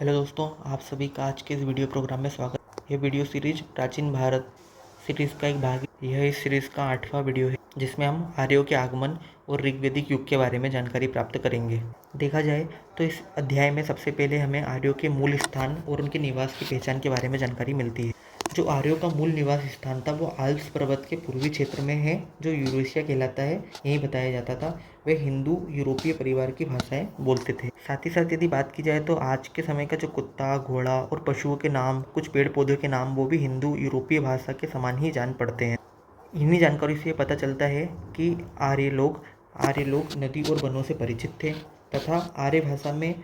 Hello दोस्तों, आप सभी का आज के इस वीडियो प्रोग्राम में स्वागत। ये वीडियो सीरीज प्राचीन भारत सीरीज का एक भाग है। यह इस सीरीज का 8वां वीडियो है जिसमें हम आर्यों के आगमन और ऋग्वैदिक युग के बारे में जानकारी प्राप्त करेंगे। देखा जाए तो इस अध्याय में सबसे पहले हमें आर्यों के मूल स्थान और उनके निवास की पहचान के बारे में जानकारी मिलती है। जो आर्यों का मूल निवास स्थान था वो आल्प्स पर्वत के पूर्वी क्षेत्र में है, जो यूरेशिया कहलाता है। यही बताया जाता था। वे हिंदू यूरोपीय परिवार की भाषाएं बोलते थे। साथ ही साथ यदि बात की जाए तो आज के समय का जो कुत्ता, घोड़ा और पशुओं के नाम, कुछ पेड़ पौधों के नाम, वो भी हिंदू यूरोपीय भाषा के समान ही जान पड़ते हैं। इन्हीं जानकारी से पता चलता है कि आर्य लोग नदी और वनों से परिचित थे तथा आर्य भाषा में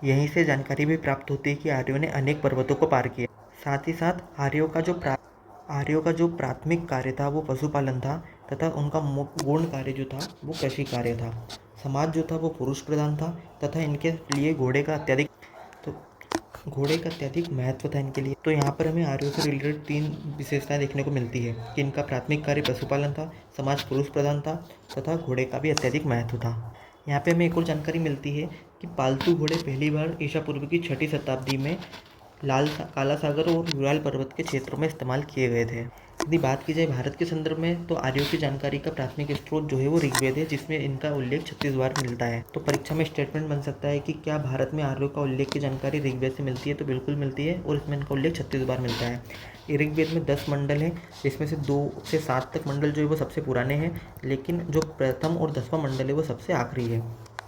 यहीं से जानकारी भी प्राप्त होती है कि आर्यों ने अनेक पर्वतों को पार किया। साथ ही साथ आर्यों का जो प्राथमिक कार्य था वो पशुपालन था तथा उनका गौण कार्य जो था वो कृषि कार्य था। समाज जो था वो पुरुष प्रधान था तथा इनके लिए घोड़े का अत्यधिक महत्व था इनके लिए। तो यहाँ पर हमें आर्यों से रिलेटेड 3 विशेषताएं देखने को मिलती है कि इनका प्राथमिक कार्य पशुपालन था, समाज पुरुष प्रधान था तथा घोड़े का भी अत्यधिक महत्व था। यहाँ पे हमें एक और जानकारी मिलती है कि पालतू घोड़े पहली बार ईसा पूर्व की 6वीं शताब्दी में काला सागर और यूराल पर्वत के क्षेत्रों में इस्तेमाल किए गए थे। यदि बात की जाए भारत के संदर्भ में तो आर्यों की जानकारी का प्राथमिक स्रोत जो है वो ऋग्वेद है, जिसमें इनका उल्लेख 36 बार मिलता है। तो परीक्षा में स्टेटमेंट बन सकता है कि क्या भारत में आर्यों का उल्लेख की जानकारी ऋग्वेद से मिलती है, तो बिल्कुल मिलती है और इसमें इनका उल्लेख 36 बार मिलता है। ऋग्वेद में 10 मंडल हैं, जिसमें से 2 से 7 तक मंडल जो है वो सबसे पुराने हैं, लेकिन जो प्रथम और 10वां मंडल है वो सबसे आखिरी है।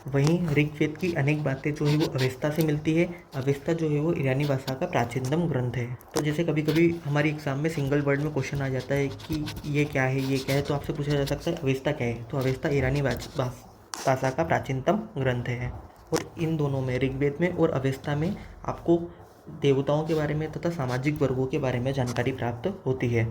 वहीं ऋग्वेद की अनेक बातें जो है वो अवेस्ता से मिलती है। अवेस्ता जो है वो ईरानी भाषा का प्राचीनतम ग्रंथ है। तो जैसे कभी कभी हमारी एग्जाम में सिंगल वर्ड में क्वेश्चन आ जाता है कि ये क्या है, तो आपसे पूछा जा सकता है अवेस्ता क्या है। तो अवेस्ता ईरानी भाषा का प्राचीनतम ग्रंथ है। और इन दोनों में, ऋग्वेद में और अवेस्ता में, आपको देवताओं के बारे में तथा सामाजिक वर्गों के बारे में जानकारी प्राप्त होती है।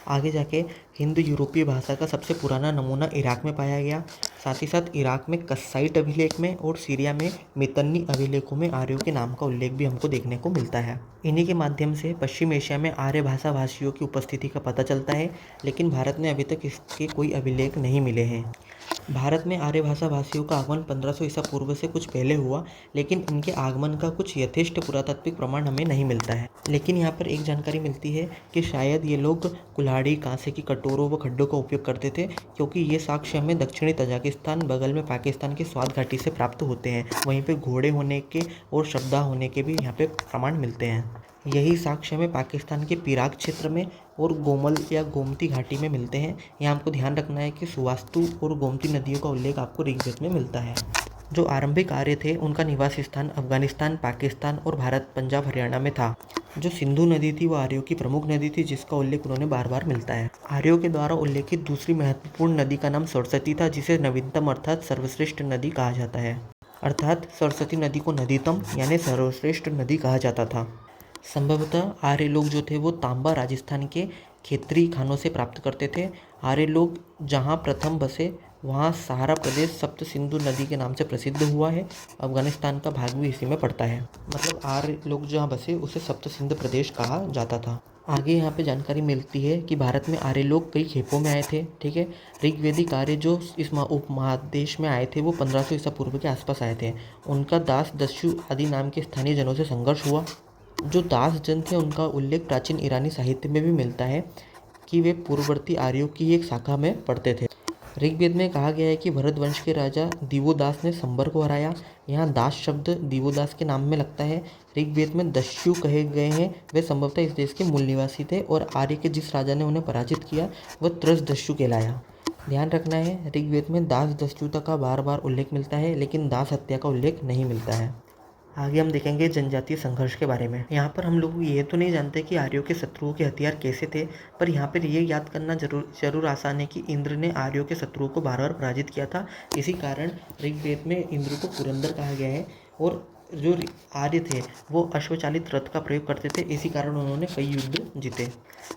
आगे जाके हिंदू यूरोपीय भाषा का सबसे पुराना नमूना इराक में पाया गया। साथ ही साथ इराक में कस्साइट अभिलेख में और सीरिया में मितन्नी अभिलेखों में आर्यों के नाम का उल्लेख भी हमको देखने को मिलता है। इन्हीं के माध्यम से पश्चिम एशिया में आर्य भाषा भाषियों की उपस्थिति का पता चलता है, लेकिन भारत में अभी तक इसके कोई अभिलेख नहीं मिले हैं। भारत में आर्य भाषा भाषियों का आगमन 1500 ईसा पूर्व से कुछ पहले हुआ, लेकिन इनके आगमन का कुछ यथेष्ट पुरातात्विक प्रमाण हमें नहीं मिलता है। लेकिन यहाँ पर एक जानकारी मिलती है कि शायद ये लोग कुल्हाड़ी, कांसे की कटोरों व खड्डों का उपयोग करते थे, क्योंकि ये साक्ष्य हमें दक्षिणी तजाकिस्तान, बगल में पाकिस्तान की स्वात घाटी से प्राप्त होते हैं। वहीं पर घोड़े होने के और शब्दा होने के भी यहाँ पे प्रमाण मिलते हैं। यही साक्ष्य हमें पाकिस्तान के पिराक क्षेत्र में और गोमल या गोमती घाटी में मिलते हैं। यहाँ हमको ध्यान रखना है कि सुवास्तु और गोमती नदियों का उल्लेख आपको ऋग्वेद में मिलता है। जो आरंभिक आर्य थे उनका निवास स्थान अफगानिस्तान, पाकिस्तान और भारत, पंजाब, हरियाणा में था। जो सिंधु नदी थी वो आर्यों की प्रमुख नदी थी, जिसका उल्लेख उन्होंने बार बार मिलता है। आर्यों के द्वारा उल्लेखित दूसरी महत्वपूर्ण नदी का नाम सरस्वती था, जिसे नवीनतम अर्थात सर्वश्रेष्ठ नदी कहा जाता है। अर्थात सरस्वती नदी को नदीतम यानी सर्वश्रेष्ठ नदी कहा जाता था। संभवतः आर्य लोग जो थे वो तांबा राजस्थान के खेतरी खानों से प्राप्त करते थे। आर्य लोग जहाँ प्रथम बसे वहाँ सहारा प्रदेश सप्त सिंधु नदी के नाम से प्रसिद्ध हुआ है। अफगानिस्तान का भाग भी इसी में पड़ता है। मतलब आर्य लोग जहाँ बसे उसे सप्त सिंधु प्रदेश कहा जाता था। आगे यहाँ पे जानकारी मिलती है कि भारत में आर्य लोग कई खेपों में आए थे। ठीक है, ऋग्वेदिक आर्य जो इस उपमहादेश में आए थे वो 1500 ईसा पूर्व के आसपास आए थे। उनका दास, दस्यु आदि नाम के स्थानीय जनों से संघर्ष हुआ। जो दास जन थे उनका उल्लेख प्राचीन ईरानी साहित्य में भी मिलता है कि वे पूर्ववर्ती आर्यों की एक शाखा में पढ़ते थे। ऋग्वेद में कहा गया है कि भरत वंश के राजा दिवोदास ने संबर को हराया। यहाँ दास शब्द दिवोदास के नाम में लगता है। ऋग्वेद में दस्यु कहे गए हैं, वे संभवतः इस देश के मूल निवासी थे और आर्य के जिस राजा ने उन्हें पराजित किया वह त्रस दस्यु कहलाया। ध्यान रखना है, ऋग्वेद में दास दस्युता का बार बार उल्लेख मिलता है, लेकिन दास हत्या का उल्लेख नहीं मिलता है। आगे हम देखेंगे जनजातीय संघर्ष के बारे में। यहाँ पर हम लोग ये तो नहीं जानते कि आर्यों के शत्रुओं के हथियार कैसे थे, पर यहाँ पर ये याद करना जरूर आसान है कि इंद्र ने आर्यों के शत्रुओं को बार बार पराजित किया था। इसी कारण ऋग्वेद में इंद्र को पुरंदर कहा गया है। और जो आर्य थे वो अश्वचालित रथ का प्रयोग करते थे, इसी कारण उन्होंने कई युद्ध जीते।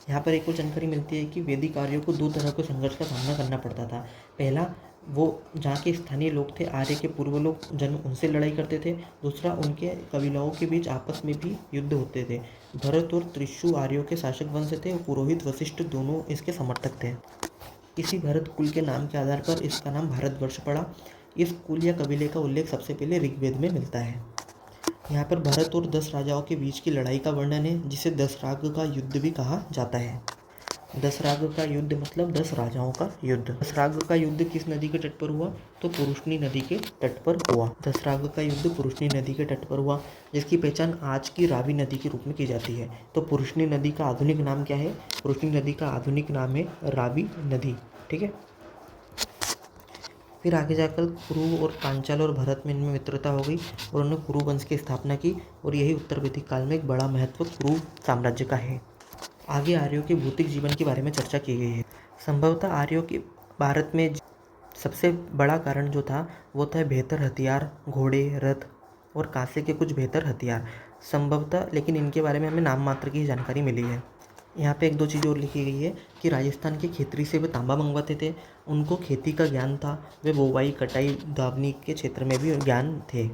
यहाँ पर एक और जानकारी मिलती है कि वैदिक आर्यों को 2 तरह के संघर्ष का सामना करना पड़ता था। पहला, वो जहाँ के स्थानीय लोग थे, आर्य के पूर्व लोग जन, उनसे लड़ाई करते थे। दूसरा, उनके कबीलाओं के बीच आपस में भी युद्ध होते थे। भरत और त्रिशु आर्यों के शासक वंश थे और पुरोहित वशिष्ठ दोनों इसके समर्थक थे। इसी भरत कुल के नाम के आधार पर इसका नाम भारतवर्ष पड़ा। इस कुल या कबीले का उल्लेख सबसे पहले ऋग्वेद में मिलता है। यहाँ पर भरत और 10 राजाओं के बीच की लड़ाई का वर्णन है, जिसे दशराग का युद्ध भी कहा जाता है। दशराग का युद्ध मतलब 10 राजाओं का युद्ध। दशराग का युद्ध किस नदी के तट पर हुआ? तो पुरुषनी नदी के तट पर हुआ। दशराग का युद्ध पुरुषनी नदी के तट पर हुआ, जिसकी पहचान आज की रावी नदी के रूप में की जाती है। तो पुरुषनी नदी का आधुनिक नाम क्या है? पुरुषनी नदी का आधुनिक नाम है रावी नदी। ठीक है। फिर आगे जाकर कुरु और पांचाल और भरत में इनमें मित्रता हो गई और उन्होंने कुरु वंश की स्थापना की, और यही उत्तर वैदिक काल में एक बड़ा महत्व कुरु साम्राज्य का है। आगे आर्यों के भौतिक जीवन के बारे में चर्चा की गई है। संभवतः आर्यों के भारत में सबसे बड़ा कारण जो था वो था बेहतर हथियार, घोड़े, रथ और कांसे के कुछ बेहतर हथियार संभवतः, लेकिन इनके बारे में हमें नाम मात्र की जानकारी मिली है। यहाँ पे एक दो चीज़ और लिखी गई है कि राजस्थान के खेतरी से वे तांबा मंगवाते थे, उनको खेती का ज्ञान था, वे बोवाई, कटाई, दावनी के क्षेत्र में भी ज्ञान थे।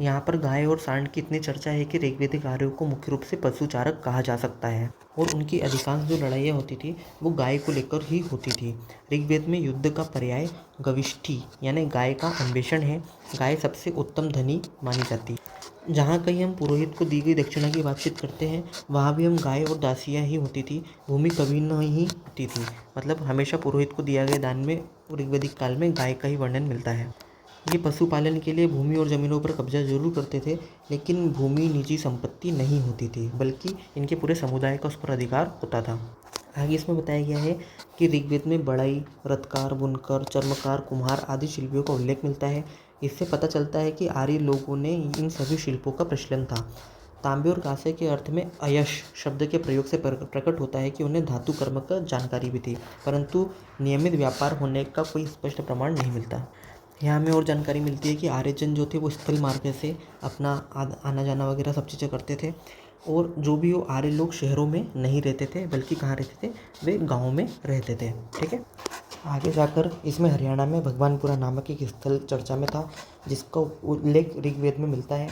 यहाँ पर गाय और सांड की इतनी चर्चा है कि ऋग्वेदिक आर्यों को मुख्य रूप से पशुचारक कहा जा सकता है, और उनकी अधिकांश जो लड़ाइयाँ होती थी वो गाय को लेकर ही होती थी। ऋग्वेद में युद्ध का पर्याय गविष्ठी यानी गाय का अन्वेषण है। गाय सबसे उत्तम धनी मानी जाती है। जहाँ कहीं हम पुरोहित को दी गई दक्षिणा की बातचीत करते हैं, वहाँ भी हम गाय और दासियाँ ही होती थी, भूमि कभी नहीं होती थी। मतलब हमेशा पुरोहित को दिया गया दान में ऋग्वेदिक काल में गाय का ही वर्णन मिलता है। ये पशुपालन के लिए भूमि और ज़मीनों पर कब्जा जरूर करते थे, लेकिन भूमि निजी संपत्ति नहीं होती थी, बल्कि इनके पूरे समुदाय का उस पर अधिकार होता था। आगे इसमें बताया गया है कि ऋग्वेद में बढ़ई, रथकार, बुनकर, चर्मकार, कुम्हार आदि शिल्पियों का उल्लेख मिलता है। इससे पता चलता है कि आर्य लोगों ने इन सभी शिल्पों का प्रचलन था। तांबे और कांसे के अर्थ में अयश शब्द के प्रयोग से प्रकट होता है कि उन्हें धातु कर्म का जानकारी भी थी, परंतु नियमित व्यापार होने का कोई स्पष्ट प्रमाण नहीं मिलता। यहाँ हमें और जानकारी मिलती है कि आर्यजन जो थे वो स्थल मार्ग से अपना आना जाना वगैरह सब चीज़ें करते थे, और जो भी वो आर्य लोग शहरों में नहीं रहते थे, बल्कि कहाँ रहते थे? वे गाँव में रहते थे। ठीक है। आगे जाकर इसमें हरियाणा में भगवानपुरा नामक एक स्थल चर्चा में था, जिसका उल्लेख ऋग्वेद में मिलता है।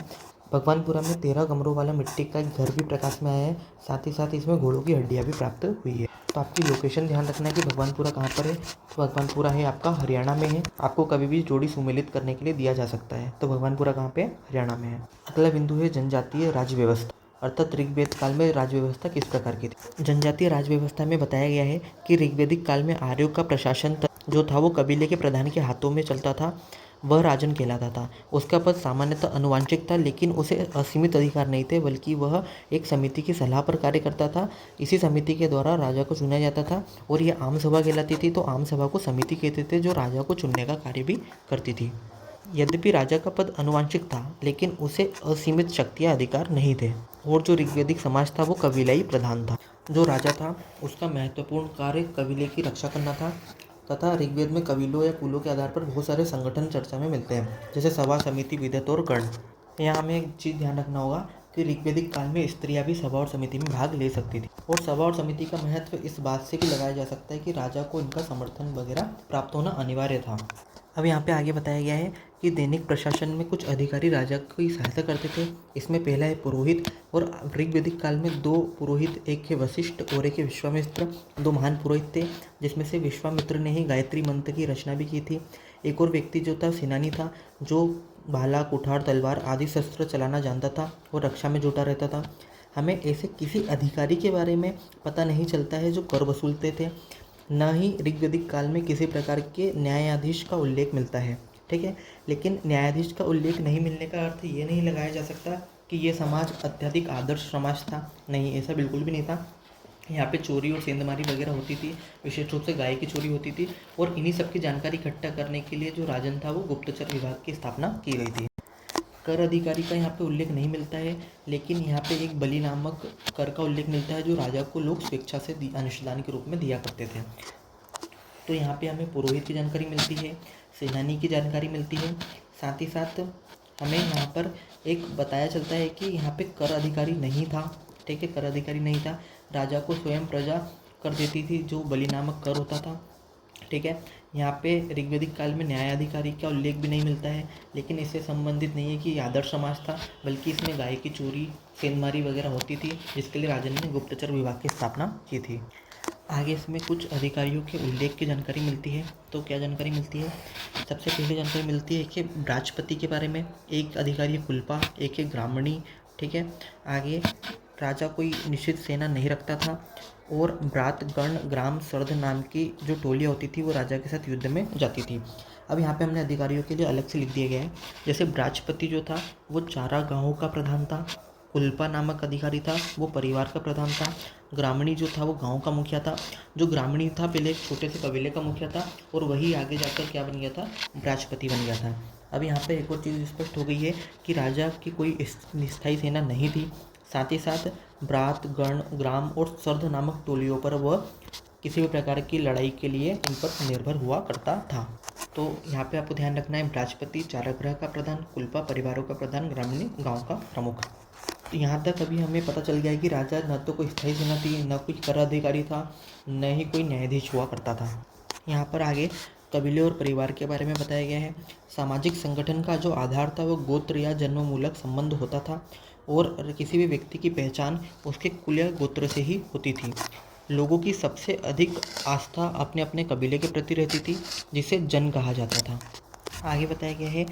भगवानपुरा में 13 कमरों वाला मिट्टी का एक घर भी प्रकाश में आया है। साथ ही साथ इसमें घोड़ों की हड्डियाँ भी प्राप्त हुई है। तो आपकी लोकेशन ध्यान रखना है कि भगवानपुरा कहाँ पर है। तो भगवानपुरा है आपका हरियाणा में है। आपको कभी भी जोड़ी सुमेलित करने के लिए दिया जा सकता है। तो भगवानपुरा कहाँ पे है? हरियाणा में है। अगला बिंदु है जनजातीय राज्य व्यवस्था, अर्थात ऋग्वेद काल में राज्य व्यवस्था किस प्रकार की थी। जनजातीय राज्य व्यवस्था में बताया गया है कि ऋग्वेदिक काल में आर्यों का प्रशासन जो था वो कबीले के प्रधान के हाथों में चलता था। वह राजन कहलाता था। उसका पद सामान्यतः अनुवांशिक था, लेकिन उसे असीमित अधिकार नहीं थे, बल्कि वह एक समिति की सलाह पर कार्य करता था। इसी समिति के द्वारा राजा को चुना जाता था, और यह आम सभा कहलाती थी। तो आम सभा को समिति कहते थे, जो राजा को चुनने का कार्य भी करती थी। यद्यपि राजा का पद अनुवांशिक था, लेकिन उसे असीमित शक्तियाँ अधिकार नहीं थे। और जो ऋग्वेदिक समाज था वो कबीलाई प्रधान था। जो राजा था उसका महत्वपूर्ण कार्य कबीले की रक्षा करना था, तथा ऋग्वेद में कबीलों या कुलों के आधार पर बहुत सारे संगठन चर्चा में मिलते हैं, जैसे सभा, समिति, विधत और गण। यहाँ हमें एक चीज़ ध्यान रखना होगा कि ऋग्वेदिक काल में स्त्रियां भी सभा और समिति में भाग ले सकती थी, और सभा और समिति का महत्व इस बात से भी लगाया जा सकता है कि राजा को इनका समर्थन वगैरह प्राप्त होना अनिवार्य था। अब यहाँ पे आगे बताया गया है कि दैनिक प्रशासन में कुछ अधिकारी राजा की सहायता करते थे। इसमें पहला है पुरोहित, और ऋग्वेदिक काल में 2 पुरोहित, एक है वशिष्ठ और एक है विश्वामित्र, 2 महान पुरोहित थे, जिसमें से विश्वामित्र ने ही गायत्री मंत्र की रचना भी की थी। एक और व्यक्ति जो था सेनानी था, जो भाला, कुठार, तलवार आदि शस्त्र चलाना जानता था और रक्षा में जुटा रहता था। हमें ऐसे किसी अधिकारी के बारे में पता नहीं चलता है जो कर वसूलते थे। न ही ऋग्वेदिक काल में किसी प्रकार के न्यायाधीश का उल्लेख मिलता है। ठीक है। लेकिन न्यायाधीश का उल्लेख नहीं मिलने का अर्थ ये नहीं लगाया जा सकता कि ये समाज अत्यधिक आदर्श समाज था। नहीं, ऐसा बिल्कुल भी नहीं था। यहाँ पे चोरी और सेंधमारी वगैरह होती थी, विशेष रूप से गाय की चोरी होती थी, और इन्हीं सब की जानकारी इकट्ठा करने के लिए जो राजन था वो गुप्तचर विभाग की स्थापना की गई थी। कर अधिकारी का यहाँ पे उल्लेख नहीं मिलता है, लेकिन यहाँ पे एक बलि नामक कर का उल्लेख मिलता है, जो राजा को लोग स्वेच्छा से अंशदान के रूप में दिया करते थे। तो यहाँ पे हमें पुरोहित की जानकारी मिलती है, सेनानी की जानकारी मिलती है। साथ ही साथ हमें यहाँ पर एक बताया चलता है कि यहाँ पे कर अधिकारी नहीं था। ठीक है, कर अधिकारी नहीं था। राजा को स्वयं प्रजा कर देती थी, जो बलि नामक कर होता था। ठीक है। यहाँ पे ऋग्वेदिक काल में न्यायाधिकारी का उल्लेख भी नहीं मिलता है, लेकिन इससे संबंधित नहीं है कि ये आदर्श समाज था, बल्कि इसमें गाय की चोरी, सेंधमारी वगैरह होती थी, जिसके लिए राजा ने गुप्तचर विभाग की स्थापना की थी। आगे इसमें कुछ अधिकारियों के उल्लेख की जानकारी मिलती है। तो क्या जानकारी मिलती है? सबसे पहले जानकारी मिलती है कि राजपति के बारे में। एक अधिकारी है कुल्पा, एक है ग्रामणी, ठीक है। आगे राजा कोई निश्चित सेना नहीं रखता था और ब्रातगण ग्राम सर्द नाम की जो टोलियाँ होती थी वो राजा के साथ युद्ध में जाती थी। अब यहाँ पे हमने अधिकारियों के लिए अलग से लिख दिया गया है। जैसे राजपति जो था वो चारा गाँवों का प्रधान था। कुल्पा नामक अधिकारी था वो परिवार का प्रधान था। ग्रामणी जो था वो गांव का मुखिया था। जो ग्रामणी था पहले एक छोटे से कबीले का मुखिया था और वही आगे जाकर क्या बन गया था? राजपति बन गया था। अब यहाँ पे एक और चीज़ स्पष्ट हो गई है कि राजा की कोई स्थायी सेना नहीं थी। साथ ही साथ ब्रात गण ग्राम और सर्द नामक टोलियों पर वह किसी भी प्रकार की लड़ाई के लिए इन पर निर्भर हुआ करता था। तो यहाँ पे आपको ध्यान रखना है, राजपति चारागृह का प्रधान, कुल्पा परिवारों का प्रधान, ग्रामीण गांव का प्रमुख। तो यहाँ तक अभी हमें पता चल गया है कि राजा न तो कोई स्थायी सेना थी, न कोई कर अधिकारी था, न ही कोई न्यायाधीश हुआ करता था। यहाँ पर आगे कबीले और परिवार के बारे में बताया गया है। सामाजिक संगठन का जो आधार था वो गोत्र या जन्ममूलक संबंध होता था और किसी भी व्यक्ति की पहचान उसके कुल या गोत्र से ही होती थी। लोगों की सबसे अधिक आस्था अपने अपने कबीले के प्रति रहती थी, जिसे जन कहा जाता था। आगे बताया गया है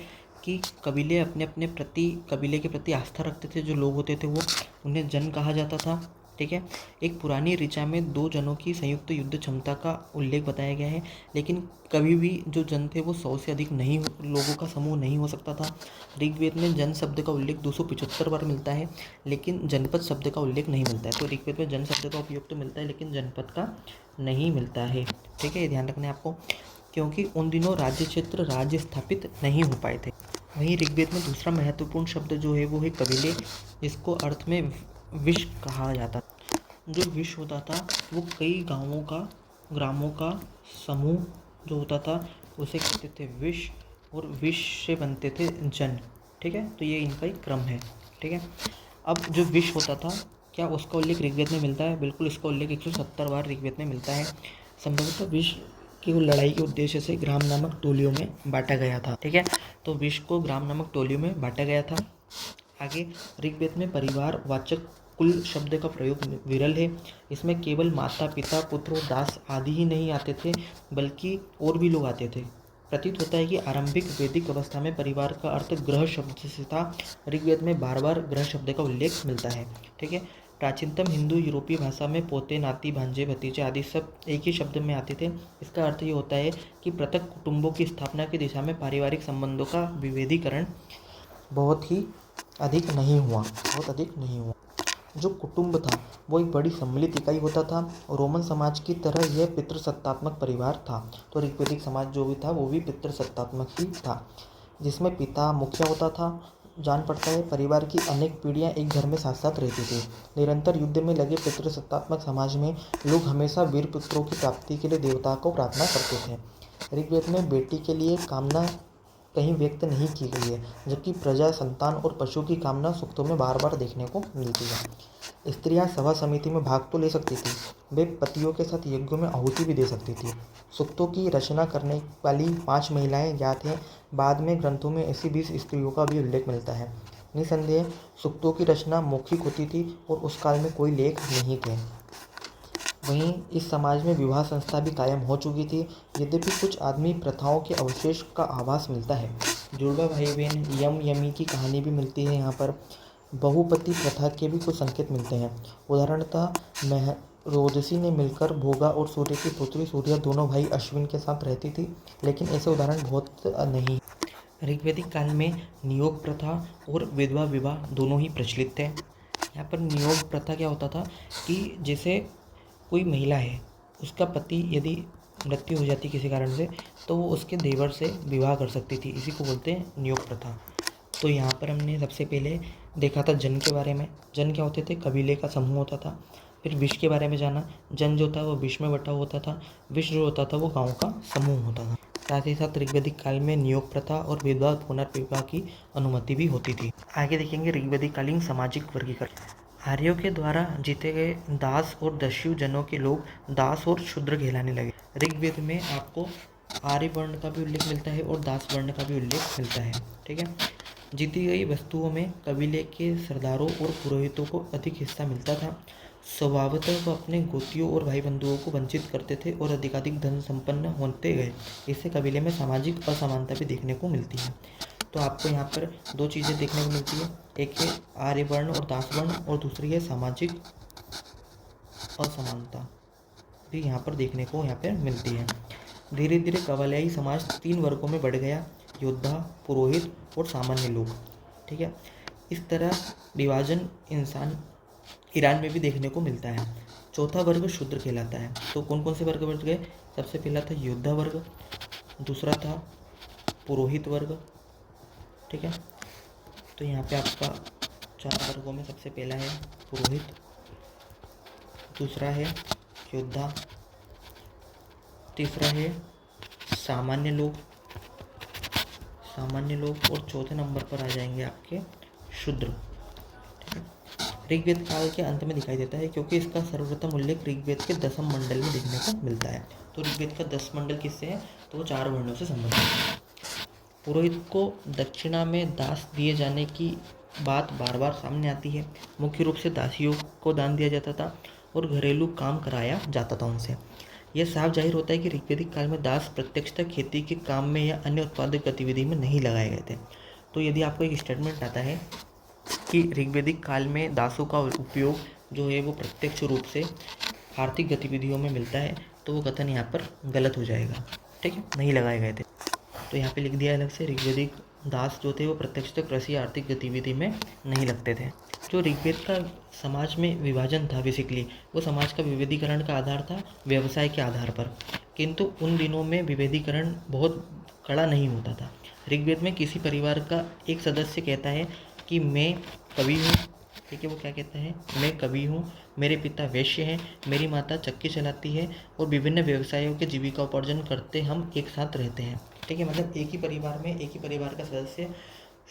कि कबीले अपने अपने प्रति कबीले के प्रति आस्था रखते थे। जो लोग होते थे वो उन्हें जन कहा जाता था, ठीक है। एक पुरानी ऋचा में 2 जनों की संयुक्त युद्ध क्षमता का उल्लेख बताया गया है, लेकिन कभी भी जो जन थे वो 100 से अधिक नहीं लोगों का समूह नहीं हो सकता था। ऋग्वेद में जन शब्द का उल्लेख 275 बार मिलता है, लेकिन जनपद शब्द का उल्लेख नहीं मिलता है। तो ऋग्वेद में जन शब्द का उपयोग तो मिलता है लेकिन जनपद का नहीं मिलता है, ठीक है। ये ध्यान रखना है आपको, क्योंकि उन दिनों राज्य क्षेत्र राज्य स्थापित नहीं हो पाए थे। वहीं ऋग्वेद में दूसरा महत्वपूर्ण शब्द जो है वो है कबीले, जिसको अर्थ में विश कहा जाता। जो विश होता था वो कई गांवों का ग्रामों का समूह जो होता था उसे कहते थे विश, और विश से बनते थे जन, ठीक है। तो ये इनका एक क्रम है, ठीक है। अब जो विश होता था, क्या उसका उल्लेख ऋग्वेद में मिलता है? बिल्कुल, इसका उल्लेख 170 बार ऋग्वेद में मिलता है। संभवतः विश की लड़ाई के उद्देश्य से ग्राम नामक टोलियों में बांटा गया था, ठीक है। तो विश को ग्राम नामक टोलियों में बांटा गया था। आगे ऋग्वेद में परिवार वाचक कुल शब्द का प्रयोग विरल है। इसमें केवल माता पिता पुत्र और दास आदि ही नहीं आते थे, बल्कि और भी लोग आते थे। प्रतीत होता है कि आरंभिक वैदिक अवस्था में परिवार का अर्थ ग्रह शब्द से था। ऋग्वेद में बार बार ग्रह शब्द का उल्लेख मिलता है, ठीक है। प्राचीनतम हिंदू यूरोपीय भाषा में पोते नाती भांजे भतीजे आदि सब एक ही शब्द में आते थे। इसका अर्थ ये होता है कि पृथक कुटुंबों की स्थापना की दिशा में पारिवारिक संबंधों का विभेदीकरण बहुत अधिक नहीं हुआ। जो कुटुंब था वो एक बड़ी सम्मिलित इकाई होता था। रोमन समाज की तरह यह पितृसत्तात्मक परिवार था। तो ऋग्वैदिक समाज जो भी था वो भी पितृसत्तात्मक ही था, जिसमें पिता मुखिया होता था। जान पड़ता है परिवार की अनेक पीढ़ियां एक घर में साथ साथ रहती थी। निरंतर युद्ध में लगे पितृसत्तात्मक समाज में लोग हमेशा वीर पुत्रों की प्राप्ति के लिए देवता को प्रार्थना करते थे। ऋग्वेद में बेटी के लिए कामना कहीं व्यक्त नहीं की गई है, जबकि प्रजा संतान और पशु की कामना सूक्तों में बार बार देखने को मिलती है। स्त्रियां सभा समिति में भाग तो ले सकती थी, वे पतियों के साथ यज्ञों में आहुति भी दे सकती थी। सूक्तों की रचना करने वाली 5 महिलाएं ज्ञात हैं। बाद में ग्रंथों में ऐसी 20 स्त्रियों का भी उल्लेख मिलता है। निसंदेह सूक्तों की रचना मौखिक होती थी और उस काल में कोई लेख नहीं थे। वहीं इस समाज में विवाह संस्था भी कायम हो चुकी थी, यद्यपि कुछ आदमी प्रथाओं के अवशेष का आभास मिलता है। जुड़वा भाई बहन यम यमी की कहानी भी मिलती है। यहाँ पर बहुपति प्रथा के भी कुछ संकेत मिलते हैं। उदाहरणतः रोदसी ने मिलकर भोगा और सूर्य की पुत्री सूर्या दोनों भाई अश्विन के साथ रहती थी, लेकिन ऐसे उदाहरण बहुत नहीं। ऋग्वैदिक काल में नियोग प्रथा और विधवा विवाह दोनों ही प्रचलित थे। यहाँ पर नियोग प्रथा क्या होता था कि जैसे कोई महिला है, उसका पति यदि मृत्यु हो जाती किसी कारण से, तो वो उसके देवर से विवाह कर सकती थी। इसी को बोलते हैं नियोग प्रथा। तो यहाँ पर हमने सबसे पहले देखा था जन के बारे में। जन क्या होते थे? कबीले का समूह होता था। फिर विश के बारे में जाना। जन जो था वो विश में बटा होता था। विश जो होता था वो गाँव का समूह होता था। साथ ही साथ ऋग्वैदिक काल में नियोग प्रथा और विधवा पुनर्विवाह की अनुमति भी होती थी। आगे देखेंगे ऋग्वैदिक कालीन सामाजिक वर्गीकरण। आर्यों के द्वारा जीते गए दास और दस्यु जनों के लोग दास और शूद्र कहलाने लगे। ऋग्वेद में आपको आर्य वर्ण का भी उल्लेख मिलता है और दास वर्ण का भी उल्लेख मिलता है, ठीक है। जीती गई वस्तुओं में कबीले के सरदारों और पुरोहितों को अधिक हिस्सा मिलता था। स्वभावतः वह अपने गोतियों और भाई बंधुओं को वंचित करते थे और अधिकाधिक धन संपन्न होते गए। इससे कबीले में सामाजिक असमानता भी देखने को मिलती है। तो आपको यहाँ पर दो चीज़ें देखने को मिलती है, एक है आर्य वर्ण और दास वर्ण और दूसरी है सामाजिक असमानता भी यहाँ पर देखने को यहाँ पर मिलती है। धीरे धीरे कबालियाई समाज 3 वर्गों में बढ़ गया, योद्धा, पुरोहित और सामान्य लोग। ठीक है, इस तरह विभाजन इंसान ईरान में भी देखने को मिलता है। चौथा वर्ग शूद्र कहलाता है। तो कौन कौन से वर्ग बढ़ गए? सबसे पहला था योद्धा वर्ग, दूसरा था पुरोहित वर्ग। ठीक है, तो यहाँ पे आपका 4 वर्गों में सबसे पहला है पुरोहित, दूसरा है योद्धा, तीसरा है सामान्य लोग और चौथे नंबर पर आ जाएंगे आपके शूद्र। ठीक है, ऋग्वेद काल के अंत में दिखाई देता है क्योंकि इसका सर्वप्रथम उल्लेख ऋग्वेद के 10वें मंडल में देखने को मिलता है। तो ऋग्वेद का 10 मंडल किससे है? तो वो 4 वर्णों से संबंधित है। पुरोहित को दक्षिणा में दास दिए जाने की बात बार बार सामने आती है। मुख्य रूप से दासियों को दान दिया जाता था और घरेलू काम कराया जाता था उनसे। यह साफ जाहिर होता है कि ऋग्वेदिक काल में दास प्रत्यक्षतः खेती के काम में या अन्य उत्पादक गतिविधि में नहीं लगाए गए थे। तो यदि आपको एक स्टेटमेंट आता है कि ऋग्वेदिक काल में दासों का उपयोग जो है वो प्रत्यक्ष रूप से आर्थिक गतिविधियों में मिलता है, तो वो कथन यहाँ पर गलत हो जाएगा। ठीक है, नहीं लगाए गए थे। तो यहाँ पे लिख दिया अलग से, ऋग्वेदिक दास जो थे वो प्रत्यक्षतः कृषि आर्थिक गतिविधि में नहीं लगते थे। जो ऋग्वेद का समाज में विभाजन था, बेसिकली वो समाज का विभेदीकरण का आधार था व्यवसाय के आधार पर, किंतु उन दिनों में विभेदीकरण बहुत कड़ा नहीं होता था। ऋग्वेद में किसी परिवार का एक सदस्य कहता है कि मैं कवि हूँ। ठीक है, वो क्या कहता है? मैं कवि हूँ, मेरे पिता वैश्य हैं, मेरी माता चक्की चलाती है और विभिन्न व्यवसायों के जीविका उपार्जन करते हम एक साथ रहते हैं। ठीक है, मतलब एक ही परिवार का सदस्य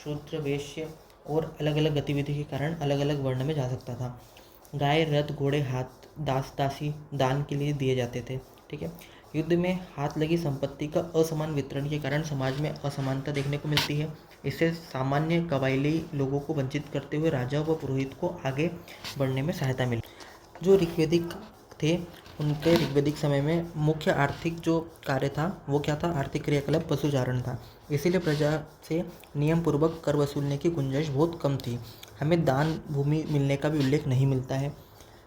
शूद्र, वैश्य और अलग अलग गतिविधि के कारण अलग अलग वर्ण में जा सकता था। गाय, रथ, घोड़े, हाथ, दास दासी दान के लिए दिए जाते थे। ठीक है, युद्ध में हाथ लगी संपत्ति का असमान वितरण के कारण समाज में असमानता देखने को मिलती है। इससे सामान्य कबायली लोगों को वंचित करते हुए राजा व पुरोहित को आगे बढ़ने में सहायता मिली। जो ऋग्वेदिक थे उनके ऋग्वेदिक समय में मुख्य आर्थिक जो कार्य था वो क्या था? आर्थिक क्रियाकलाप पशुचारण था। इसीलिए प्रजा से नियम पूर्वक कर वसूलने की गुंजाइश बहुत कम थी। हमें दान भूमि मिलने का भी उल्लेख नहीं मिलता है।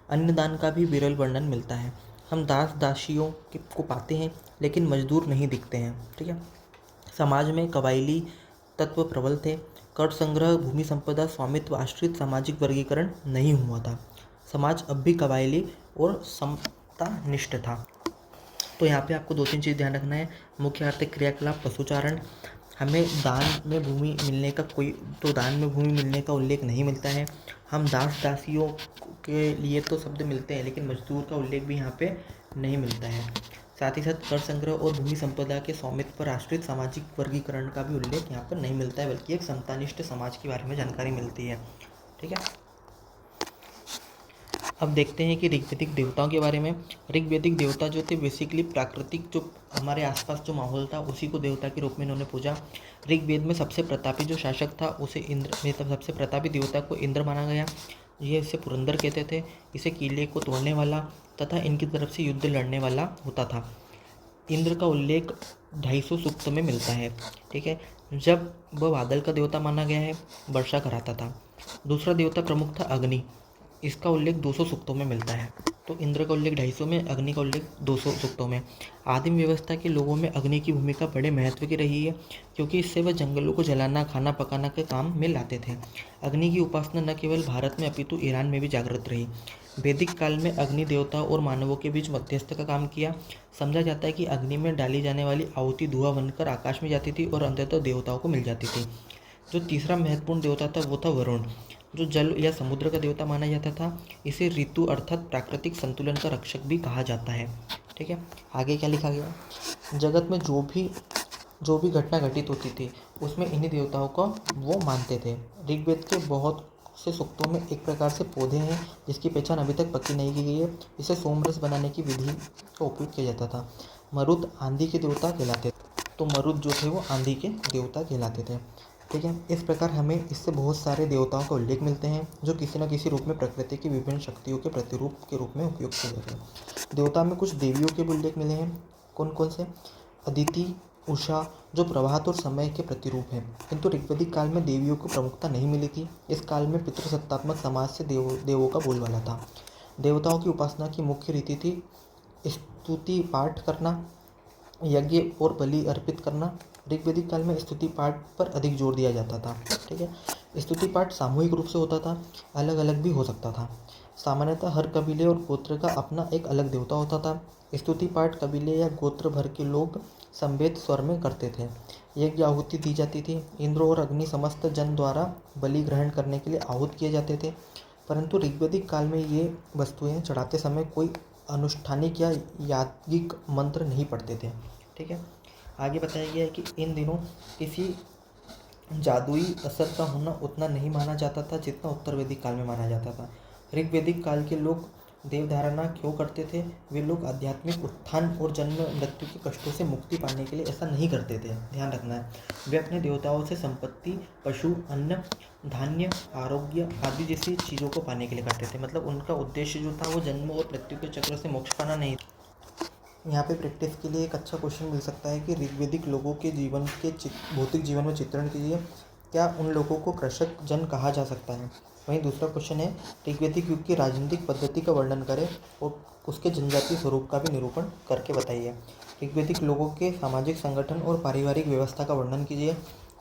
अन्य दान का भी विरल वर्णन मिलता है। हम दास दासियों को पाते हैं लेकिन मजदूर नहीं दिखते हैं। ठीक है, समाज में कबायली तत्व प्रबल थे। कर संग्रह, भूमि संपदा, स्वामित्व आश्रित सामाजिक वर्गीकरण नहीं हुआ था। समाज अब भी कबायली और समतानिष्ठ था। तो यहाँ पे आपको 2-3 चीज़ ध्यान रखना है। मुख्य आर्थिक क्रियाकलाप पशुचारण। हमें दान में भूमि मिलने का उल्लेख नहीं मिलता है। हम दास दासियों के लिए तो शब्द मिलते हैं लेकिन मजदूर का उल्लेख भी यहाँ पे नहीं मिलता है। साथ ही साथ कर संग्रह और भूमि संपदा के स्वामित्व पर आश्रित सामाजिक वर्गीकरण का भी उल्लेख यहाँ पर नहीं मिलता है, बल्कि एक समतानिष्ठ समाज के बारे में जानकारी मिलती है। ठीक है, अब देखते हैं कि ऋग्वेदिक देवताओं के बारे में। ऋग्वेदिक देवता जो थे बेसिकली प्राकृतिक, जो हमारे आसपास जो माहौल था उसी को देवता के रूप में इन्होंने पूजा। ऋग्वेद में सबसे प्रतापी जो शासक था उसे इंद्र, मतलब सबसे प्रतापी देवता को इंद्र माना गया। ये इसे पुरंदर कहते थे। इसे किले को तोड़ने वाला तथा इनकी तरफ से युद्ध लड़ने वाला होता था। इंद्र का उल्लेख 250 सूक्त में मिलता है। ठीक है, जब वह बादल का देवता माना गया है, वर्षा कराता था। दूसरा देवता प्रमुख था अग्नि। इसका उल्लेख 200 सूक्तों में मिलता है। तो इंद्र का उल्लेख 250 में, अग्नि का उल्लेख 200 सूक्तों में। आदिम व्यवस्था के लोगों में अग्नि की भूमिका बड़े महत्व की रही है क्योंकि इससे वह जंगलों को जलाना, खाना पकाना के काम में लाते थे। अग्नि की उपासना न केवल भारत में अपितु ईरान में भी जागृत रही। वैदिक काल में अग्नि देवता और मानवों के बीच मध्यस्थ का काम किया। समझा जाता है कि अग्नि में डाली जाने वाली आहुति धुआं बनकर आकाश में जाती थी और अंततः देवताओं को मिल जाती थी। जो तीसरा महत्वपूर्ण देवता था वो था वरुण, जो जल या समुद्र का देवता माना जाता था। इसे ऋतु अर्थात प्राकृतिक संतुलन का रक्षक भी कहा जाता है। ठीक है, आगे क्या लिखा गया? जगत में जो भी घटना घटित होती थी उसमें इन्हीं देवताओं को वो मानते थे। ऋग्वेद के बहुत से सूक्तों में एक प्रकार से पौधे हैं जिसकी पहचान अभी तक पक्की नहीं की गई है। इसे सोमरस बनाने की विधि का उपयोग किया जाता था। मरुद आंधी के देवता कहलाते थे। तो मरुद जो थे वो आंधी के देवता कहलाते थे। ठीक है। इस प्रकार हमें इससे बहुत सारे देवताओं का उल्लेख मिलते हैं जो किसी न किसी रूप में प्रकृति की विभिन्न शक्तियों के प्रतिरूप के रूप में उपयोग किए जाते हैं। देवता में कुछ देवियों के भी उल्लेख मिले हैं। कौन कौन से? अदिति, उषा, जो प्रभात और समय के प्रतिरूप हैं। किंतु ऋग्वैदिक काल में देवियों को प्रमुखता नहीं मिली थी। इस काल में पितृसत्तात्मक समाज से देवों का बोलबाला था। देवताओं की उपासना की मुख्य रीति थी स्तुति पाठ करना, यज्ञ और बलि अर्पित करना। ऋग्वैदिक काल में स्तुति पाठ पर अधिक जोर दिया जाता था। ठीक है। स्तुति पाठ सामूहिक रूप से होता था, अलग अलग भी हो सकता था। सामान्यतः हर कबीले और गोत्र का अपना एक अलग देवता होता था। स्तुति पाठ कबीले या गोत्र भर के लोग संवेद स्वर में करते थे। यज्ञ आहुति दी जाती थी। इंद्र और अग्नि समस्त जन द्वारा बलि ग्रहण करने के लिए आहूत किए जाते थे। परंतु ऋग्वैदिक काल में ये वस्तुएं चढ़ाते समय कोई अनुष्ठानिक या याज्ञिक मंत्र नहीं पढ़ते थे। ठीक है। आगे बताया गया है कि इन दिनों किसी जादुई असर का होना उतना नहीं माना जाता था जितना उत्तर वैदिक काल में माना जाता था। ऋग्वैदिक काल के लोग देवधारणा क्यों करते थे? वे लोग आध्यात्मिक उत्थान और जन्म मृत्यु के कष्टों से मुक्ति पाने के लिए ऐसा नहीं करते थे, ध्यान रखना है। वे अपने देवताओं से संपत्ति, पशु, अन्न, धान्य, आरोग्य आदि जैसी चीज़ों को पाने के लिए करते थे। मतलब उनका उद्देश्य जो था वो जन्म और मृत्यु के चक्र से मोक्ष पाना नहीं। यहाँ पे प्रैक्टिस के लिए एक अच्छा क्वेश्चन मिल सकता है कि ऋग्वैदिक लोगों के जीवन के भौतिक जीवन में चित्रण कीजिए, क्या उन लोगों को कृषक जन कहा जा सकता है? वहीं दूसरा क्वेश्चन है ऋग्वैदिक युग की राजनीतिक पद्धति का वर्णन करें और उसके जनजातीय स्वरूप का भी निरूपण करके बताइए। ऋग्वैदिक लोगों के सामाजिक संगठन और पारिवारिक व्यवस्था का वर्णन कीजिए।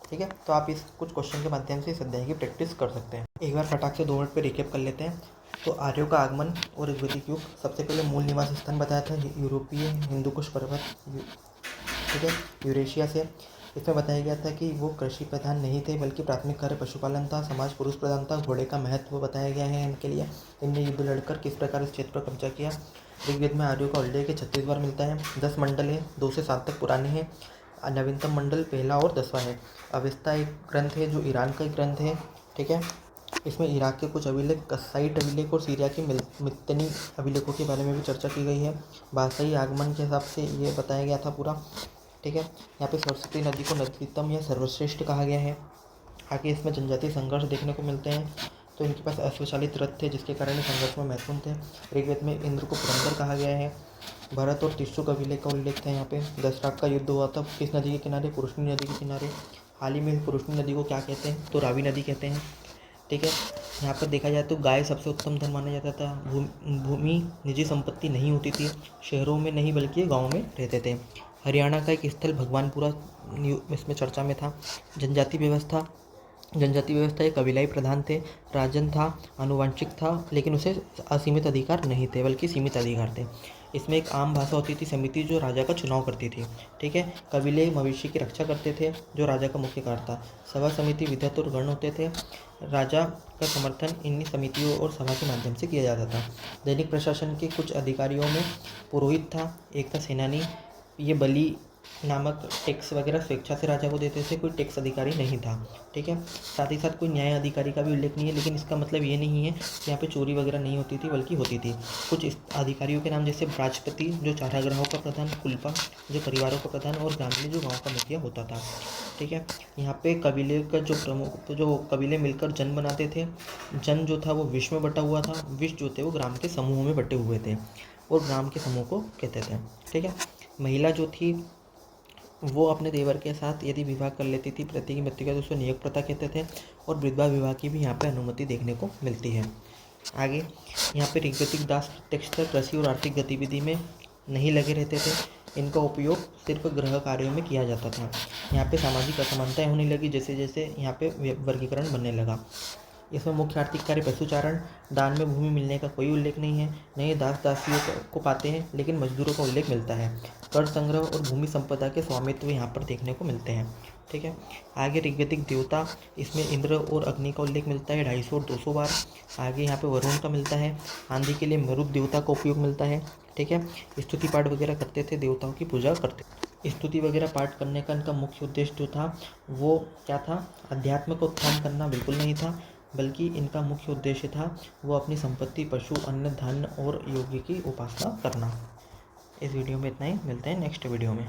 ठीक है। तो आप इस कुछ क्वेश्चन के माध्यम से इस अध्याय की प्रैक्टिस कर सकते हैं। एक बार फटाक से 2 मिनट पे रिकेप कर लेते हैं। तो आर्यों का आगमन और ऋग्वैदिक युग। सबसे पहले मूल निवास स्थान बताया था यूरोपीय हिंदुकुश पर्वत, ठीक है, यूरेशिया से। इसमें बताया गया था कि वो कृषि प्रधान नहीं थे बल्कि प्राथमिक कार्य पशुपालन था। समाज पुरुष प्रधान था। घोड़े का महत्व बताया गया है इनके लिए। इनने युद्ध लड़कर किस प्रकार इस क्षेत्र पर कब्जा किया। ऋग्वेद में आर्यों का उल्लेख 36 बार मिलता है। 10 मंडल है, 2 से 7 तक पुराने हैं। नवीनतम मंडल पहला और 10वां है। अवेस्ता एक ग्रंथ है जो ईरान का एक ग्रंथ है। ठीक है। इसमें इराक के कुछ अभिलेख, कस्साइट अभिलेख और सीरिया के मित्तनी अभिलेखों के बारे में भी चर्चा की गई है। भाषाई आगमन के हिसाब से ये बताया गया था पूरा। ठीक है। यहाँ पे सरस्वती नदी को नदीतम या सर्वश्रेष्ठ कहा गया है। आगे इसमें जनजातीय संघर्ष देखने को मिलते हैं। तो इनके पास अश्वचालित रथ थे जिसके कारण संघर्ष में महत्वपूर्ण थे। ऋग्वेद में इंद्र को पुरंदर कहा गया है। भरत और तिश्चु कबीले का उल्लेख था। यहाँ पे दशराग का युद्ध हुआ था किस नदी के किनारे? पुरुषनी नदी के किनारे। हाल ही में पुरुषनी नदी को क्या कहते हैं? तो रावी नदी कहते हैं। ठीक है। यहाँ पर देखा जाए तो गाय सबसे उत्तम धन माना जाता था। भूमि निजी संपत्ति नहीं होती थी। शहरों में नहीं बल्कि गाँव में रहते थे। हरियाणा का एक स्थल भगवानपुरा इसमें चर्चा में था। जनजाति व्यवस्था एक कबीलाई प्रधान थे। राजन था, आनुवंशिक था, लेकिन उसे असीमित अधिकार नहीं थे बल्कि सीमित अधिकार थे। इसमें एक आम भाषा होती थी समिति जो राजा का चुनाव करती थी। ठीक है। कबीले मवेशी की रक्षा करते थे जो राजा का मुख्य कार्य था। सभा समिति विधत और गण होते थे। राजा का समर्थन इन्हीं समितियों और सभा के माध्यम से किया जाता था। दैनिक प्रशासन के कुछ अधिकारियों में पुरोहित था, एक था सेनानी। ये बलि नामक टैक्स वगैरह स्वेच्छा से राजा को देते थे, कोई टैक्स अधिकारी नहीं था। ठीक है। साथ ही साथ कोई न्याय अधिकारी का भी उल्लेख नहीं है, लेकिन इसका मतलब ये नहीं है कि यहाँ पे चोरी वगैरह नहीं होती थी बल्कि होती थी। कुछ इस अधिकारियों के नाम जैसे ब्राजपति जो चारागाहों का प्रधान, कुलपा जो परिवारों का प्रधान और ग्रामीण जो गाँव का मुखिया होता था। ठीक है। यहाँ पे कबीले का जो प्रमुख जो कबीले मिलकर जन बनाते थे। जन जो था वो विश्व में बटा हुआ था। विश्व जो थे वो ग्राम के समूहों में बटे हुए थे और ग्राम के समूह को कहते थे। ठीक है। महिला जो थी वो अपने देवर के साथ यदि विवाह कर लेती थी पति की मृत्यु के बाद उसको नियोग प्रथा कहते थे। और विधवा विवाह की भी यहाँ पे अनुमति देखने को मिलती है। आगे यहाँ पे ऋग्वैदिक दास प्रत्यक्षतः कृषि और आर्थिक गतिविधि में नहीं लगे रहते थे। इनका उपयोग सिर्फ गृह कार्यों में किया जाता था। यहाँ पे सामाजिक असमानताएं होने लगी जैसे जैसे यहाँ पे वर्गीकरण बनने लगा। इसमें मुख्य आर्थिक कार्य पशुचारण। दान में भूमि मिलने का कोई उल्लेख नहीं है। नए दास दासियों को पाते हैं लेकिन मजदूरों का उल्लेख मिलता है। कर संग्रह और भूमि संपदा के स्वामित्व यहाँ पर देखने को मिलते हैं। ठीक है। आगे ऋग्वैदिक देवता, इसमें इंद्र और अग्नि का उल्लेख मिलता है 250 और 200 बार। आगे यहाँ पे वरुण का मिलता है। आंधी के लिए मरुत देवता का उपयोग मिलता है। ठीक है। स्तुति पाठ वगैरह करते थे, देवताओं की पूजा करते। स्तुति वगैरह पाठ करने का इनका मुख्य उद्देश्य जो था वो क्या था? अध्यात्म का उत्थान करना बिल्कुल नहीं था, बल्कि इनका मुख्य उद्देश्य था वो अपनी संपत्ति, पशु, अन्न, धन और योग्य की उपासना करना। इस वीडियो में इतना ही। मिलते हैं नेक्स्ट वीडियो में।